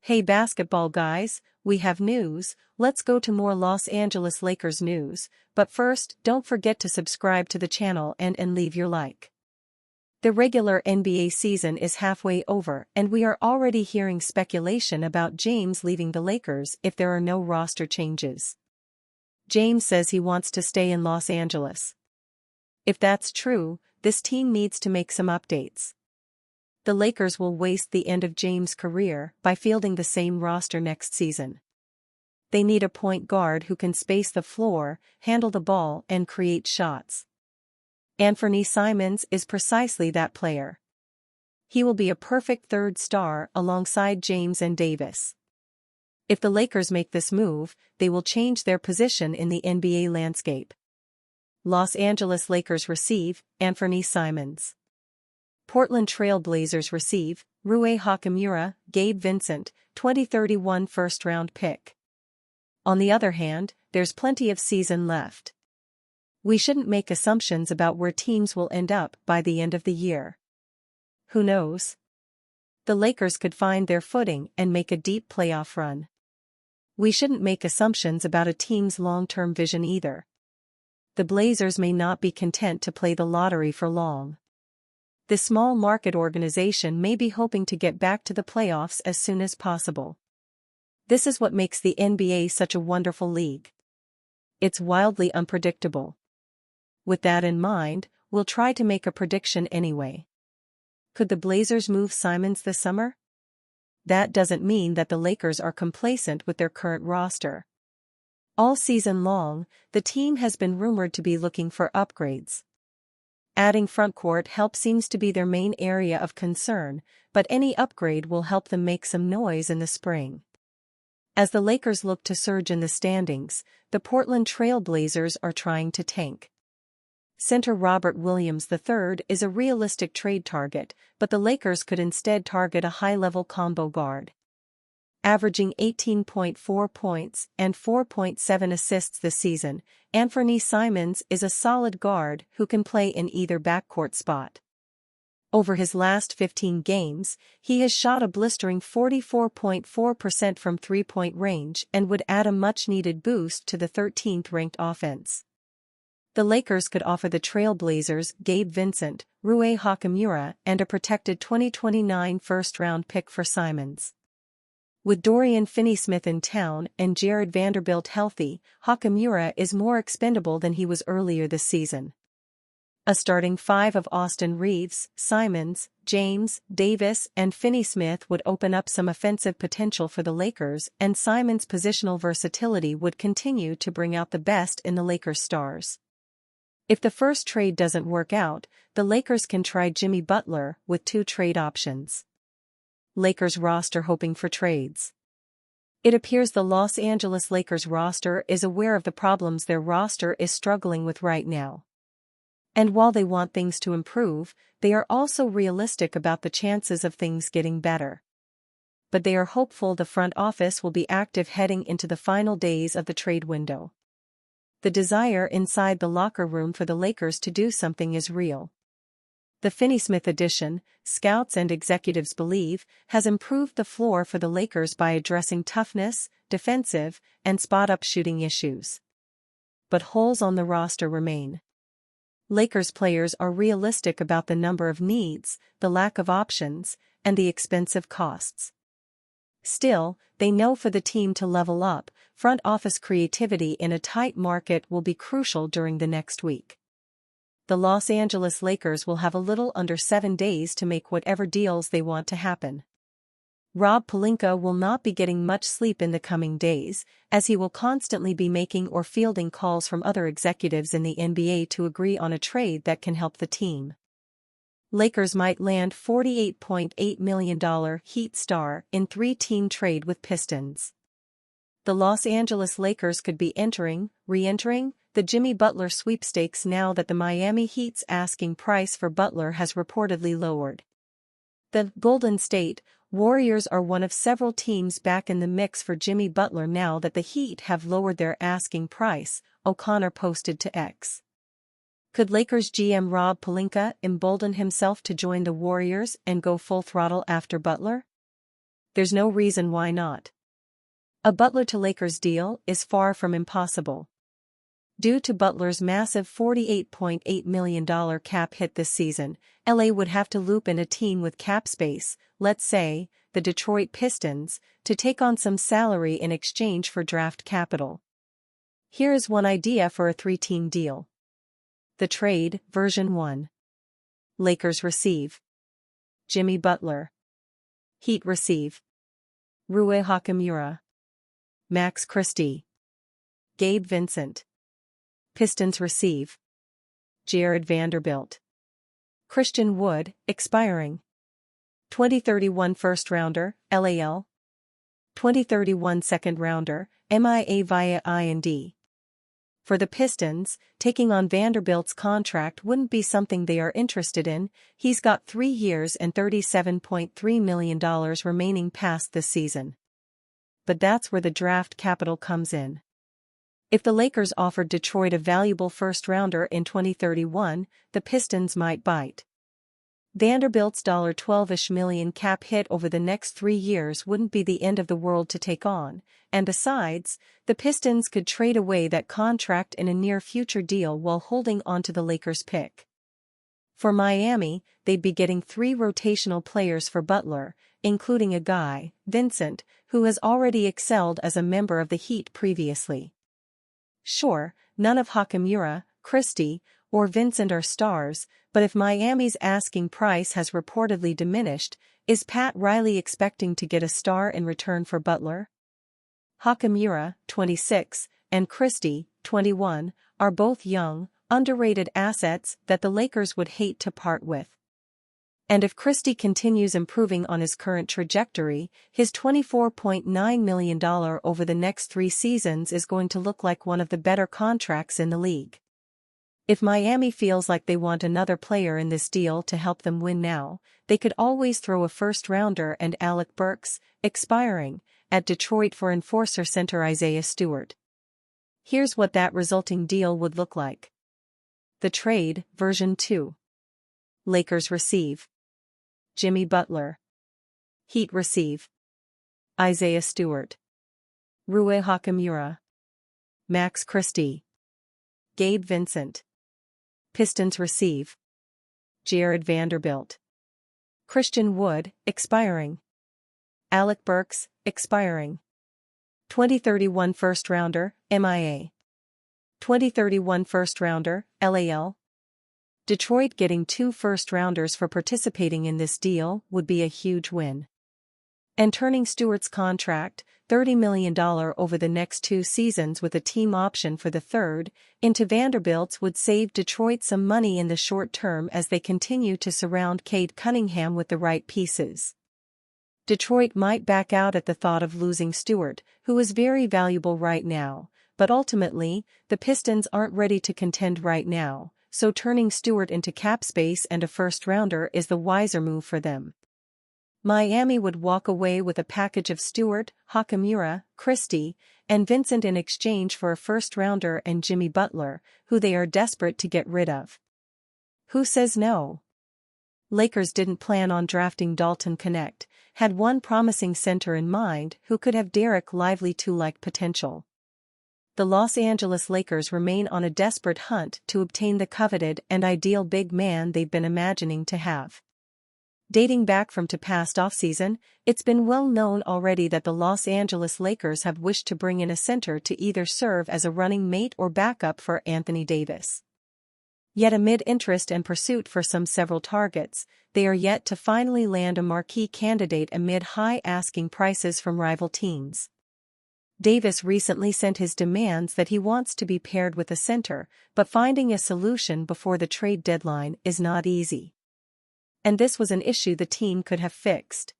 Hey basketball guys, we have news. Let's go to more Los Angeles Lakers news, but first, don't forget to subscribe to the channel and leave your like. The regular NBA season is halfway over and we are already hearing speculation about James leaving the Lakers if there are no roster changes. James says he wants to stay in Los Angeles. If that's true, this team needs to make some updates. The Lakers will waste the end of James' career by fielding the same roster next season. They need a point guard who can space the floor, handle the ball and create shots. Anfernee Simons is precisely that player. He will be a perfect third star alongside James and Davis. If the Lakers make this move, they will change their position in the NBA landscape. Los Angeles Lakers receive Anfernee Simons. Portland Trail Blazers receive Rui Hachimura, Gabe Vincent, 2031 first-round pick. On the other hand, there's plenty of season left. We shouldn't make assumptions about where teams will end up by the end of the year. Who knows? The Lakers could find their footing and make a deep playoff run. We shouldn't make assumptions about a team's long-term vision either. The Blazers may not be content to play the lottery for long. This small market organization may be hoping to get back to the playoffs as soon as possible. This is what makes the NBA such a wonderful league. It's wildly unpredictable. With that in mind, we'll try to make a prediction anyway. Could the Blazers move Simons this summer? That doesn't mean that the Lakers are complacent with their current roster. All season long, the team has been rumored to be looking for upgrades. Adding frontcourt help seems to be their main area of concern, but any upgrade will help them make some noise in the spring. As the Lakers look to surge in the standings, the Portland Trail Blazers are trying to tank. Center Robert Williams III is a realistic trade target, but the Lakers could instead target a high-level combo guard. Averaging 18.4 points and 4.7 assists this season, Anfernee Simons is a solid guard who can play in either backcourt spot. Over his last 15 games, he has shot a blistering 44.4% from three-point range and would add a much-needed boost to the 13th-ranked offense. The Lakers could offer the Trail Blazers Gabe Vincent, Rui Hachimura and a protected 2029 first-round pick for Simons. With Dorian Finney-Smith in town and Jared Vanderbilt healthy, Hachimura is more expendable than he was earlier this season. A starting five of Austin Reaves, Simons, James, Davis and Finney-Smith would open up some offensive potential for the Lakers, and Simons' positional versatility would continue to bring out the best in the Lakers stars. If the first trade doesn't work out, the Lakers can try Jimmy Butler with 2 trade options. Lakers roster hoping for trades. It appears the Los Angeles Lakers roster is aware of the problems their roster is struggling with right now. And while they want things to improve, they are also realistic about the chances of things getting better. But they are hopeful the front office will be active heading into the final days of the trade window. The desire inside the locker room for the Lakers to do something is real. The Finney-Smith addition, scouts and executives believe, has improved the floor for the Lakers by addressing toughness, defensive, and spot-up shooting issues. But holes on the roster remain. Lakers players are realistic about the number of needs, the lack of options, and the expensive costs. Still, they know for the team to level up, front office creativity in a tight market will be crucial during the next week. The Los Angeles Lakers will have a little under 7 days to make whatever deals they want to happen. Rob Pelinka will not be getting much sleep in the coming days, as he will constantly be making or fielding calls from other executives in the NBA to agree on a trade that can help the team. Lakers might land $48.8 million Heat star in 3-team trade with Pistons. The Los Angeles Lakers could be re-entering, the Jimmy Butler sweepstakes now that the Miami Heat's asking price for Butler has reportedly lowered. The Golden State Warriors are one of several teams back in the mix for Jimmy Butler now that the Heat have lowered their asking price, O'Connor posted to X. Could Lakers GM Rob Pelinka embolden himself to join the Warriors and go full throttle after Butler? There's no reason why not. A Butler to Lakers deal is far from impossible. Due to Butler's massive $48.8 million cap hit this season, LA would have to loop in a team with cap space, let's say, the Detroit Pistons, to take on some salary in exchange for draft capital. Here is one idea for a three-team deal. The trade, version 1. Lakers receive Jimmy Butler. Heat receive Rui Hachimura, Max Christie, Gabe Vincent. Pistons receive Jared Vanderbilt, Christian Wood, expiring 2031 first-rounder, LAL, 2031 second-rounder, MIA via IND. For the Pistons, taking on Vanderbilt's contract wouldn't be something they are interested in. He's got 3 years and $37.3 million remaining past this season. But that's where the draft capital comes in. If the Lakers offered Detroit a valuable first-rounder in 2031, the Pistons might bite. Vanderbilt's $12-ish million cap hit over the next 3 years wouldn't be the end of the world to take on, and besides, the Pistons could trade away that contract in a near-future deal while holding onto the Lakers' pick. For Miami, they'd be getting 3 rotational players for Butler, including a guy, Vincent, who has already excelled as a member of the Heat previously. Sure, none of Hachimura, Christie, or Vincent are stars, but if Miami's asking price has reportedly diminished, is Pat Riley expecting to get a star in return for Butler? Hachimura, 26, and Christie, 21, are both young, underrated assets that the Lakers would hate to part with. And if Christie continues improving on his current trajectory, his $24.9 million over the next 3 seasons is going to look like one of the better contracts in the league. If Miami feels like they want another player in this deal to help them win now, they could always throw a first-rounder and Alec Burks, expiring, at Detroit for enforcer center Isaiah Stewart. Here's what that resulting deal would look like. The trade, version 2. Lakers receive Jimmy Butler. Heat receive Isaiah Stewart, Rui Hachimura, Max Christie, Gabe Vincent. Pistons receive Jared Vanderbilt, Christian Wood, expiring, Alec Burks, expiring, 2031 first-rounder, MIA, 2031 first-rounder, LAL. Detroit getting 2 first-rounders for participating in this deal would be a huge win. And turning Stewart's contract, $30 million over the next 2 seasons with a team option for the third, into Vanderbilt's would save Detroit some money in the short term as they continue to surround Cade Cunningham with the right pieces. Detroit might back out at the thought of losing Stewart, who is very valuable right now, but ultimately, the Pistons aren't ready to contend right now, so turning Stewart into cap space and a first-rounder is the wiser move for them. Miami would walk away with a package of Stewart, Hachimura, Christie, and Vincent in exchange for a first-rounder and Jimmy Butler, who they are desperate to get rid of. Who says no? Lakers didn't plan on drafting Dalton Knecht, had one promising center in mind who could have Derek Lively 2-like potential. The Los Angeles Lakers remain on a desperate hunt to obtain the coveted and ideal big man they've been imagining to have. Dating back from to past offseason, it's been well known already that the Los Angeles Lakers have wished to bring in a center to either serve as a running mate or backup for Anthony Davis. Yet amid interest and pursuit for several targets, they are yet to finally land a marquee candidate amid high asking prices from rival teams. Davis recently sent his demands that he wants to be paired with a center, but finding a solution before the trade deadline is not easy. And this was an issue the team could have fixed.